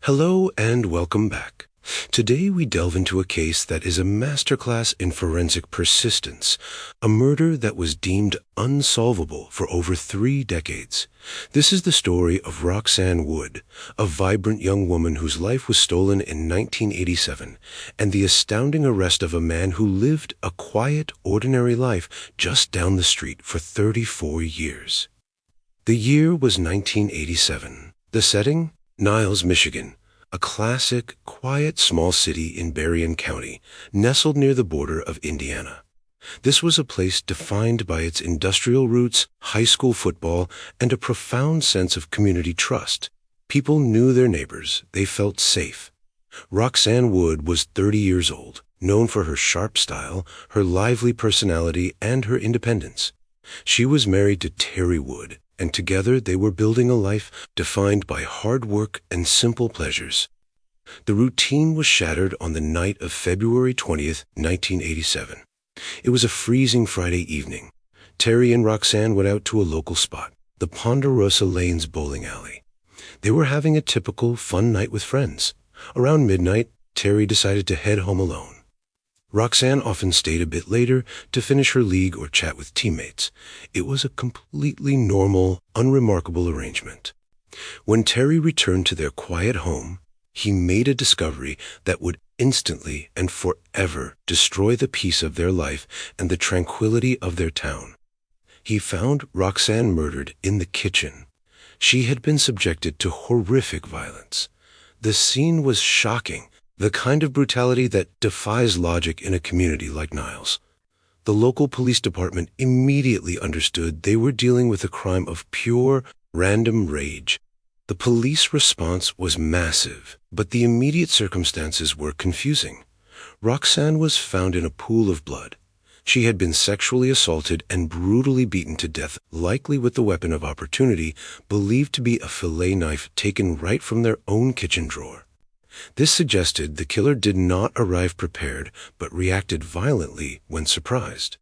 Hello and welcome back. Today we delve into a case that is a masterclass in forensic persistence, a murder that was deemed unsolvable for over 3 decades. This is the story of Roxanne Wood, a vibrant young woman whose life was stolen in 1987, and the astounding arrest of a man who lived a quiet, ordinary life just down the street for 34 years. The year was 1987. The setting? Niles, Michigan. A classic, quiet, small city in Berrien County, nestled near the border of Indiana. This was a place defined by its industrial roots, high school football, and a profound sense of community trust. People knew their neighbors. They felt safe. Roxanne Wood was 30 years old, known for her sharp style, her lively personality, and her independence. She was married to Terry Wood, and together they were building a life defined by hard work and simple pleasures. The routine was shattered on the night of February 20th, 1987. It was a freezing Friday evening. Terry and Roxanne went out to a local spot, the Ponderosa Lanes bowling alley. They were having a typical fun night with friends. Around midnight, Terry decided to head home alone. Roxanne often stayed a bit later to finish her league or chat with teammates. It was a completely normal, unremarkable arrangement. When Terry returned to their quiet home, he made a discovery that would instantly and forever destroy the peace of their life and the tranquility of their town. He found Roxanne murdered in the kitchen. She had been subjected to horrific violence. The scene was shocking, the kind of brutality that defies logic in a community like Niles. The local police department immediately understood they were dealing with a crime of pure, random rage. The police response was massive, but the immediate circumstances were confusing. Roxanne was found in a pool of blood. She had been sexually assaulted and brutally beaten to death, likely with the weapon of opportunity, believed to be a fillet knife taken right from their own kitchen drawer. This suggested the killer did not arrive prepared, but reacted violently when surprised.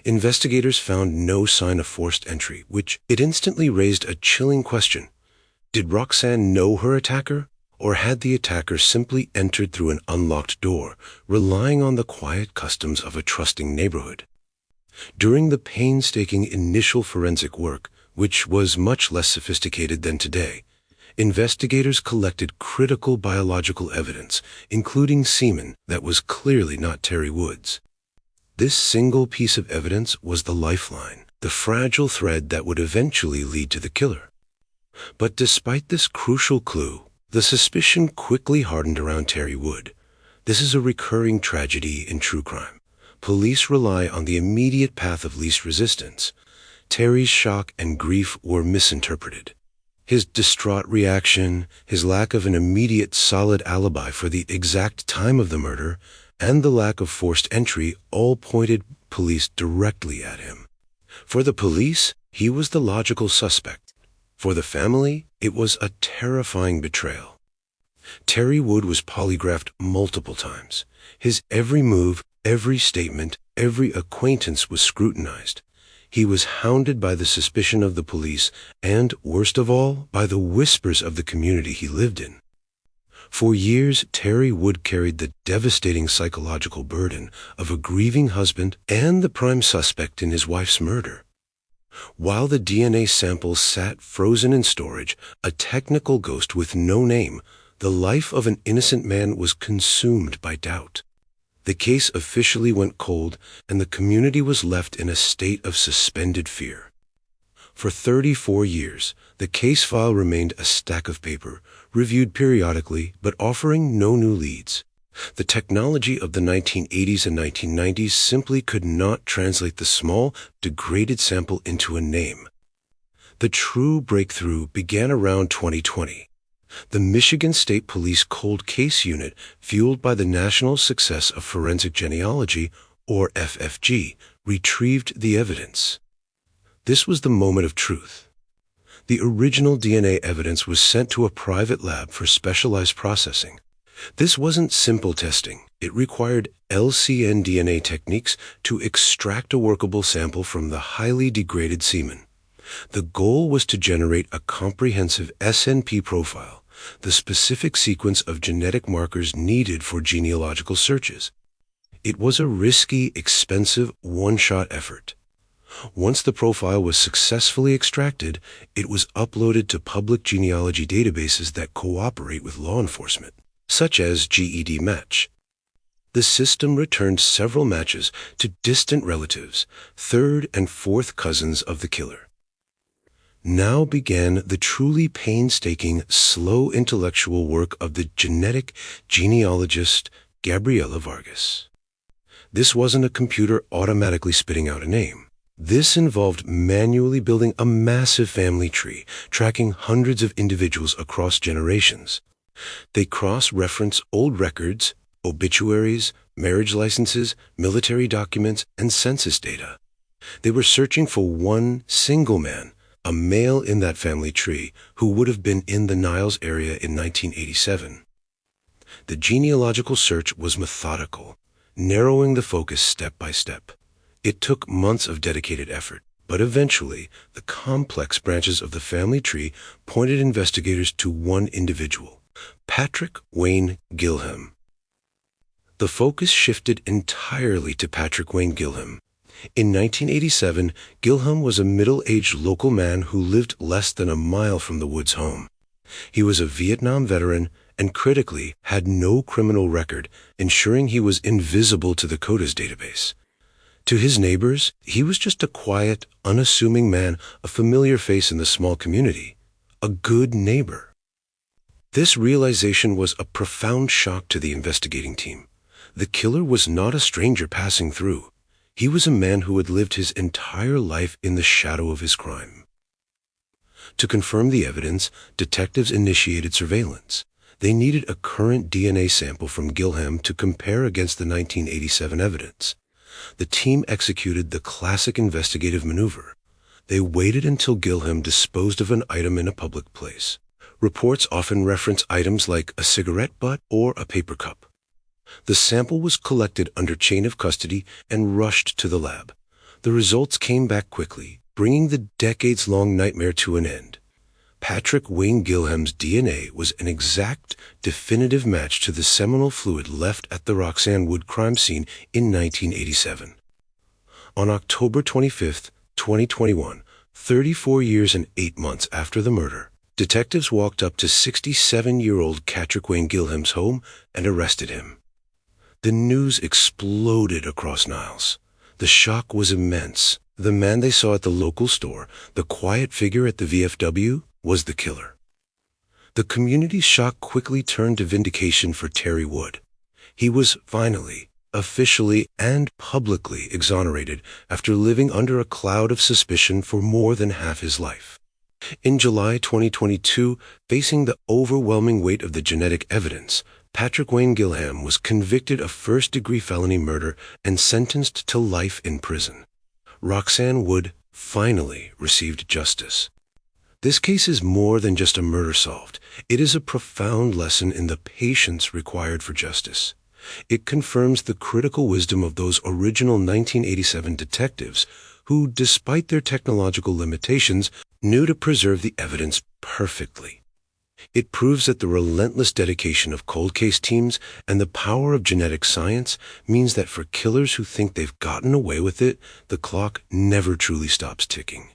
Investigators found no sign of forced entry, which it instantly raised a chilling question. Did Roxanne know her attacker, or had the attacker simply entered through an unlocked door, relying on the quiet customs of a trusting neighborhood? During the painstaking initial forensic work, which was much less sophisticated than today, investigators collected critical biological evidence, including semen that was clearly not Terry Wood's. This single piece of evidence was the lifeline, the fragile thread that would eventually lead to the killer. But despite this crucial clue, the suspicion quickly hardened around Terry Wood. This is a recurring tragedy in true crime. Police rely on the immediate path of least resistance. Terry's shock and grief were misinterpreted. His distraught reaction, his lack of an immediate solid alibi for the exact time of the murder, and the lack of forced entry all pointed police directly at him. For the police, he was the logical suspect. For the family, it was a terrifying betrayal. Terry Wood was polygraphed multiple times. His every move, every statement, every acquaintance was scrutinized. He was hounded by the suspicion of the police and, worst of all, by the whispers of the community he lived in. For years, Terry Wood carried the devastating psychological burden of a grieving husband and the prime suspect in his wife's murder. While the DNA samples sat frozen in storage, a technical ghost with no name, the life of an innocent man was consumed by doubt. The case officially went cold, and the community was left in a state of suspended fear. For 34 years, the case file remained a stack of paper, reviewed periodically, but offering no new leads. The technology of the 1980s and 1990s simply could not translate the small, degraded sample into a name. The true breakthrough began around 2020. The Michigan State Police Cold Case Unit, fueled by the national success of Forensic Genealogy, or FFG, retrieved the evidence. This was the moment of truth. The original DNA evidence was sent to a private lab for specialized processing. This wasn't simple testing. It required LCN DNA techniques to extract a workable sample from the highly degraded semen. The goal was to generate a comprehensive SNP profile, the specific sequence of genetic markers needed for genealogical searches. It was a risky, expensive, one-shot effort. Once the profile was successfully extracted, it was uploaded to public genealogy databases that cooperate with law enforcement, such as GED Match. The system returned several matches to distant relatives, third and fourth cousins of the killer. Now began the truly painstaking, slow intellectual work of the genetic genealogist Gabriela Vargas. This wasn't a computer automatically spitting out a name. This involved manually building a massive family tree, tracking hundreds of individuals across generations. They cross-reference old records, obituaries, marriage licenses, military documents, and census data. They were searching for one single man, a male in that family tree, who would have been in the Niles area in 1987. The genealogical search was methodical, narrowing the focus step by step. It took months of dedicated effort, but eventually, the complex branches of the family tree pointed investigators to one individual, Patrick Wayne Gilham. The focus shifted entirely to Patrick Wayne Gilham. In 1987, Gilham was a middle-aged local man who lived less than a mile from the Woods' home. He was a Vietnam veteran and, critically, had no criminal record, ensuring he was invisible to the CODIS database. To his neighbors, he was just a quiet, unassuming man, a familiar face in the small community, a good neighbor. This realization was a profound shock to the investigating team. The killer was not a stranger passing through. He was a man who had lived his entire life in the shadow of his crime. To confirm the evidence, detectives initiated surveillance. They needed a current DNA sample from Gilham to compare against the 1987 evidence. The team executed the classic investigative maneuver. They waited until Gilham disposed of an item in a public place. Reports often reference items like a cigarette butt or a paper cup. The sample was collected under chain of custody and rushed to the lab. The results came back quickly, bringing the decades-long nightmare to an end. Patrick Wayne Gilham's DNA was an exact, definitive match to the seminal fluid left at the Roxanne Wood crime scene in 1987. On October 25, 2021, 34 years and 8 months after the murder, detectives walked up to 67-year-old Patrick Wayne Gilham's home and arrested him. The news exploded across Niles. The shock was immense. The man they saw at the local store, the quiet figure at the VFW, was the killer. The community's shock quickly turned to vindication for Terry Wood. He was finally, officially, and publicly exonerated after living under a cloud of suspicion for more than half his life. In July 2022, facing the overwhelming weight of the genetic evidence, Patrick Wayne Gilham was convicted of first-degree felony murder and sentenced to life in prison. Roxanne Wood finally received justice. This case is more than just a murder solved. It is a profound lesson in the patience required for justice. It confirms the critical wisdom of those original 1987 detectives who, despite their technological limitations, knew to preserve the evidence perfectly. It proves that the relentless dedication of cold case teams and the power of genetic science means that for killers who think they've gotten away with it, the clock never truly stops ticking.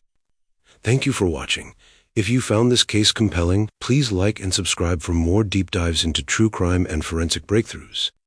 Thank you for watching. If you found this case compelling, please like and subscribe for more deep dives into true crime and forensic breakthroughs.